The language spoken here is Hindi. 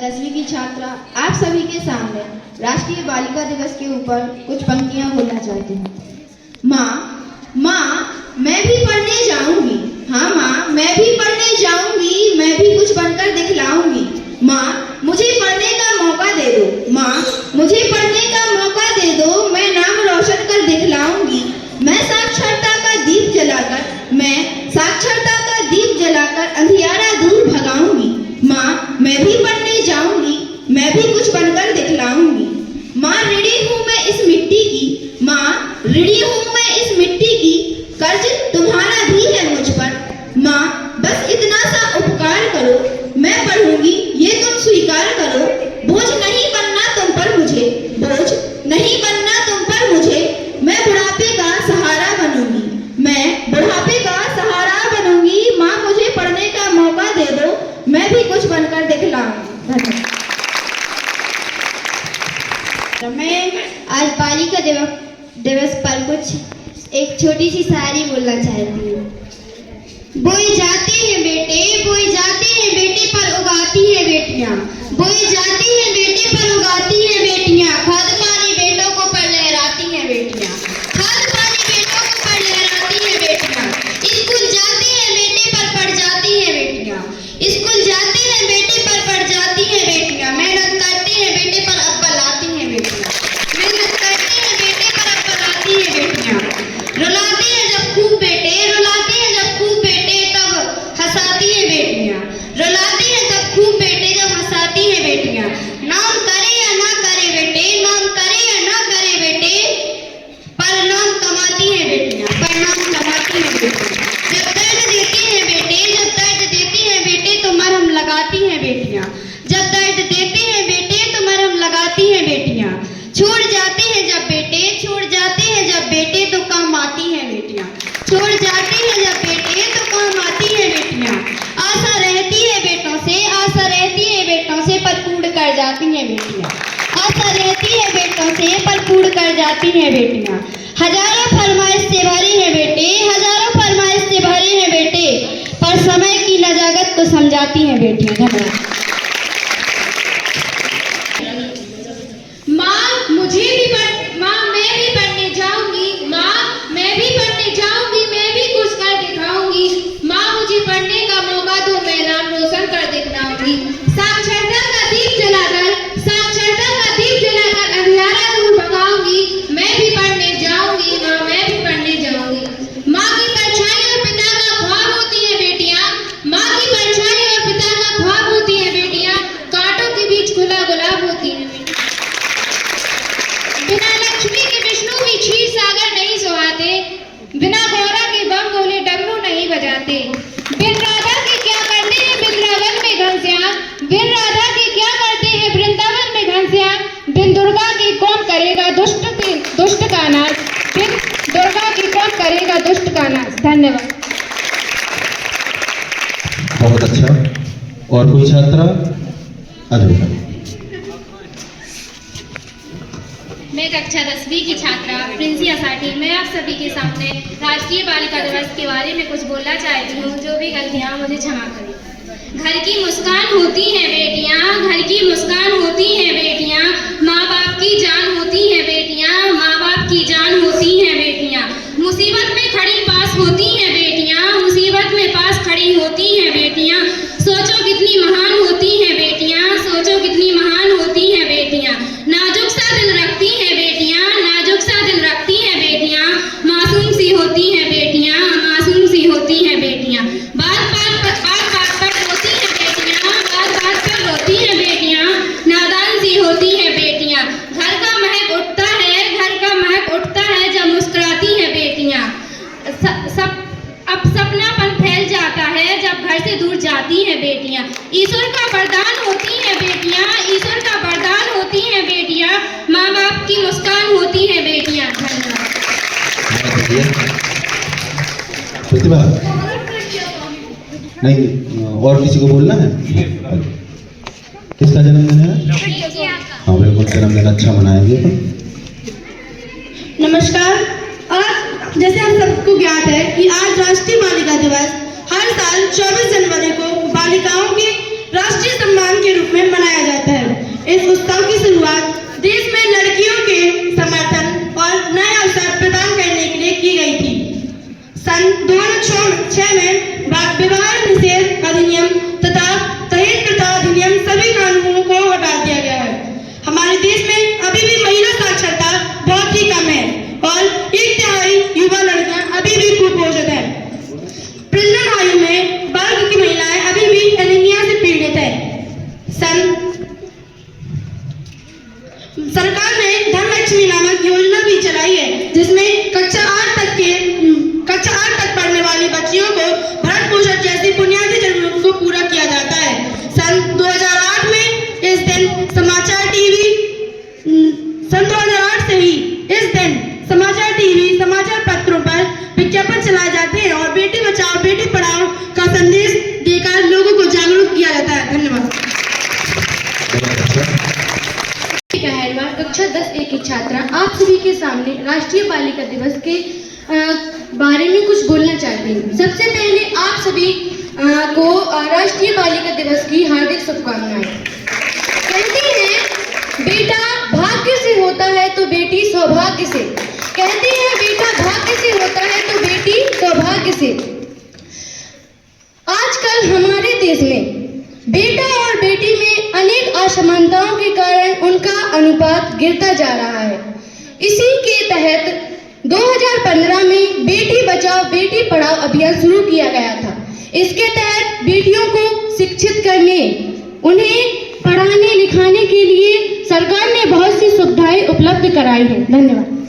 10वीं की छात्रा आप सभी के सामने राष्ट्रीय बालिका दिवस के ऊपर कुछ पंक्तियां बोलना चाहती हूँ। माँ, मैं भी पढ़ने जाऊंगी। हाँ माँ, मैं भी पढ़ने जाऊंगी। मैं भी कुछ बनकर दिखलाऊंगी। माँ, मुझे पढ़ने का मौका दे दो। माँ, मुझे पढ़ने का मौका दे दो। मैं नाम रोशन कर दिखलाऊंगी। मैं साक्षरता का दीप जलाकर अंधियारा दूर भगाऊंगी। माँ, मैं भी पढ़ने जाऊंगी। मैं भी कुछ बनकर दिखलाऊंगी। माँ, ऋणी हूँ मैं इस मिट्टी की। माँ, ऋणी हूँ मैं इस मिट्टी की। कर्ज तुम्हारा भी है मुझ पर। माँ, बस इतना सा उपकार करो। मैं पढ़ूंगी ये तुम स्वीकार करो। बोझ नहीं बनना तुम पर मुझे। बोझ नहीं बनना तुम पर मुझे। मैं बुढ़ापे का सहारा बनूंगी। मैं बुढ़ापे का सहारा बनूंगी। माँ, मुझे पढ़ने का मौका दे दो। मैं भी कुछ बनकर दिखलाऊंगी। मैं आज बालिका दिवस पर कुछ एक छोटी सी शायरी बोलना चाहती हूँ। बोए जाते हैं बेटे पर उगाती है बेटियाँ। बोए जाती हैं बेटे पर उगाती है बेटियाँ। खाद पानी बेटों को पर लहराती हैं बेटियाँ। खाद पानी बेटों को पर लहराती हैं बेटियाँ। स्कूल जाते हैं बेटे पर पढ़ जाती हैं बेटियाँ। स्कूल जाते हैं बेटे पर पढ़ जाती हैं बेटियाँ। मेहनत करते हैं बेटे पर अब्बा लाती हैं बेटियाँ। मेहनत करते हैं बेटे पर अब्बा लाती हैं बेटियाँ। रुलाते हैं जब खूब बेटे, रुलाते हैं जब खूब बेटे, तब हंसाती हैं बेटियाँ। रुलाते हैं तब खूब बेटे, जब हंसाती हैं बेटियाँ। नाम करे या ना करे बेटे, नाम करे या ना करे बेटे, पर नाम कमाती हैं बेटियाँ। पर नाम कमाती हैं बेटियाँ। जब दर्द देती हैं बेटे, जब दर्द देती हैं बेटे, तो मरहम लगाती हैं बेटियाँ। जब दर्द देते हैं बेटे, तो मरहम लगाती हैं बेटियाँ। छोड़ जाते हैं जब बेटे, छोड़ जाते हैं जब बेटे, तो काम आती हैं बेटियाँ। छोड़ जाते हैं जब बेटे, तो काम आती हैं बेटियाँ। आशा रहती है बेटों से, आशा रहती है बेटों से, पर पूर्ण कर जाती हैं बेटियाँ। आशा रहती है बेटों से, पर पूर्ण कर जाती हैं बेटियाँ। हजारों फरमाइश से भरे हैं बेटे, हजारों फरमाइश से भरे हैं बेटे, पर समय की नजाकत को समझाती हैं बेटियाँ। धन्यवाद। मैं भी पढ़ने जाऊंगी। माँ, मैं भी पढ़ने जाऊंगी। मैं भी कुछ कर दिखाऊंगी। माँ, मुझे पढ़ने का मौका दो। मैं नाम रोशन कर दिखलाऊंगी। साक्षरता का दीप जलाकर, साक्षरता का दीप जलाकर अंधियारा दूर भगाऊंगी। मैं भी पढ़ने जाऊंगी। माँ, मैं भी पढ़ने जाऊंगी। माँ की परछाई और पिता का ख्वाब होती है बेटियाँ। माँ की परछाई और पिता का ख्वाब होती है बेटियाँ। कांटों के बीच खुला गुलाब होती है। बिना लक्ष्मी के विष्णु भी क्षीर सागर नहीं सुहाते। बिना गौरा के बम बोले डमरू नहीं बजाते। बिन राधा के क्या करते हैं वृंदावन में घनश्याम। बिन राधा के क्या करते हैं वृंदावन में घनश्याम। बिन दुर्गा के कौन करेगा दुष्ट का नाश। बिन दुर्गा के कौन करेगा दुष्ट का नाश। धन्यवाद। बहुत अच्छा। और कोई छात्रा? अजय। मैं कक्षा 10वीं की छात्रा प्रिंसी असाठी। मैं आप सभी के सामने राष्ट्रीय बालिका दिवस के बारे में कुछ बोलना चाहती हूँ। जो भी गलतियाँ मुझे क्षमा करें। घर की मुस्कान होती हैं बेटियाँ, घर की मुस्कान होती हैं बेटियाँ। माँ बाप की जान होती हैं बेटियाँ, माँ बाप की जान होती हैं बेटियाँ। मुसीबत में खड़ी पास होती हैं बेटियाँ, मुसीबत में पास खड़ी होती हैं बेटियाँ। सोचो कितनी महान होती हैं बेटियाँ, सोचो कितनी महान होती हैं बेटियाँ। नाजुक सा दिल रखती हैं बेटियाँ, नाजुक सा दिल रखती हैं बेटियाँ। मासूम सी होती हैं बेटियाँ, मासूम सी होती हैं बेटियाँ। बात बात पर रोती हैं बेटियाँ, बात बात पर रोती हैं बेटियाँ। नादान सी होती हैं बेटियाँ। घर का महक उठता है, घर का महक उठता है जब मुस्कुराती हैं बेटियाँ। अब सपनापन फैल जाता है जब घर से दूर जाती हैं बेटियाँ। ईश्वर का वरदान होती हैं बेटियाँ, ईश्वर का वरदान होती हैं बेटियाँ। माँ बाप की मुस्कान होती हैं बेटियाँ। धन्यवाद। प्रतिभा नहीं, और किसी को बोलना है? किसका जन्मदिन है? हाँ बिल्कुल, जन्मदिन अच्छा मनाएंगे अपन। नमस्कार। आज जैसे हम सबको ज्ञात है कि आज राष्ट्रीय बालिका दिवस हर साल 24 जनवरी को बालिकाओं के राष्ट्रीय सम्मान के रूप में मनाया जाता है। इस उत्सव की शुरुआत देश में लड़कियों के समर्थन और नए अवसर प्रदान करने के लिए की गई थी। सन 2006 में विवाह निषेध अधिनियम तथा दहेज प्रथा अधिनियम सभी कानूनों को हटा दिया गया है। हमारे देश में अभी भी महिला साक्षरता बहुत ही कम है और 1/3 युवा लड़कियां अभी भी कुपोषित है। प्रजनन आयु में वर्ग की महिलाएं अभी भी एनीमिया से पीड़ित है। सरकार ने धनलक्ष्मी नामक योजना भी चलाई है, जिसमें कक्षा 8 तक पढ़ने वाली बच्चियों को भरण पोषण जैसी बुनियादी जरूरतों को पूरा किया जाता है। सन 2008 में इस दिन समाचार टीवी समाचार पत्रों पर विज्ञापन चलाए जाते हैं और बेटी बचाओ बेटी पढ़ाओ का संदेश देकर लोगों को जागरूक किया जाता है। धन्यवाद। कक्षा 10A की छात्रा आप सभी के सामने राष्ट्रीय बालिका दिवस के बारे में कुछ बोलना चाहती हूँ। सबसे पहले आप सभी को राष्ट्रीय बालिका दिवस की हार्दिक शुभकामनाएं। कहती हैं बेटा भाग्य से होता है तो बेटी सौभाग्य से। कहती हैं बेटा भाग्य से होता है तो बेटी सौभाग्य से। आजकल हमारे देश में बेटा और बेटी में अनेक असमानताओं के कारण उनका अनुपात गिरता जा रहा है। इसी के तहत 2015 में बेटी बचाओ बेटी पढ़ाओ अभियान शुरू किया गया था। इसके तहत बेटियों को शिक्षित करने, उन्हें पढ़ाने लिखाने के लिए सरकार ने बहुत सी सुविधाएं उपलब्ध कराई हैं। धन्यवाद।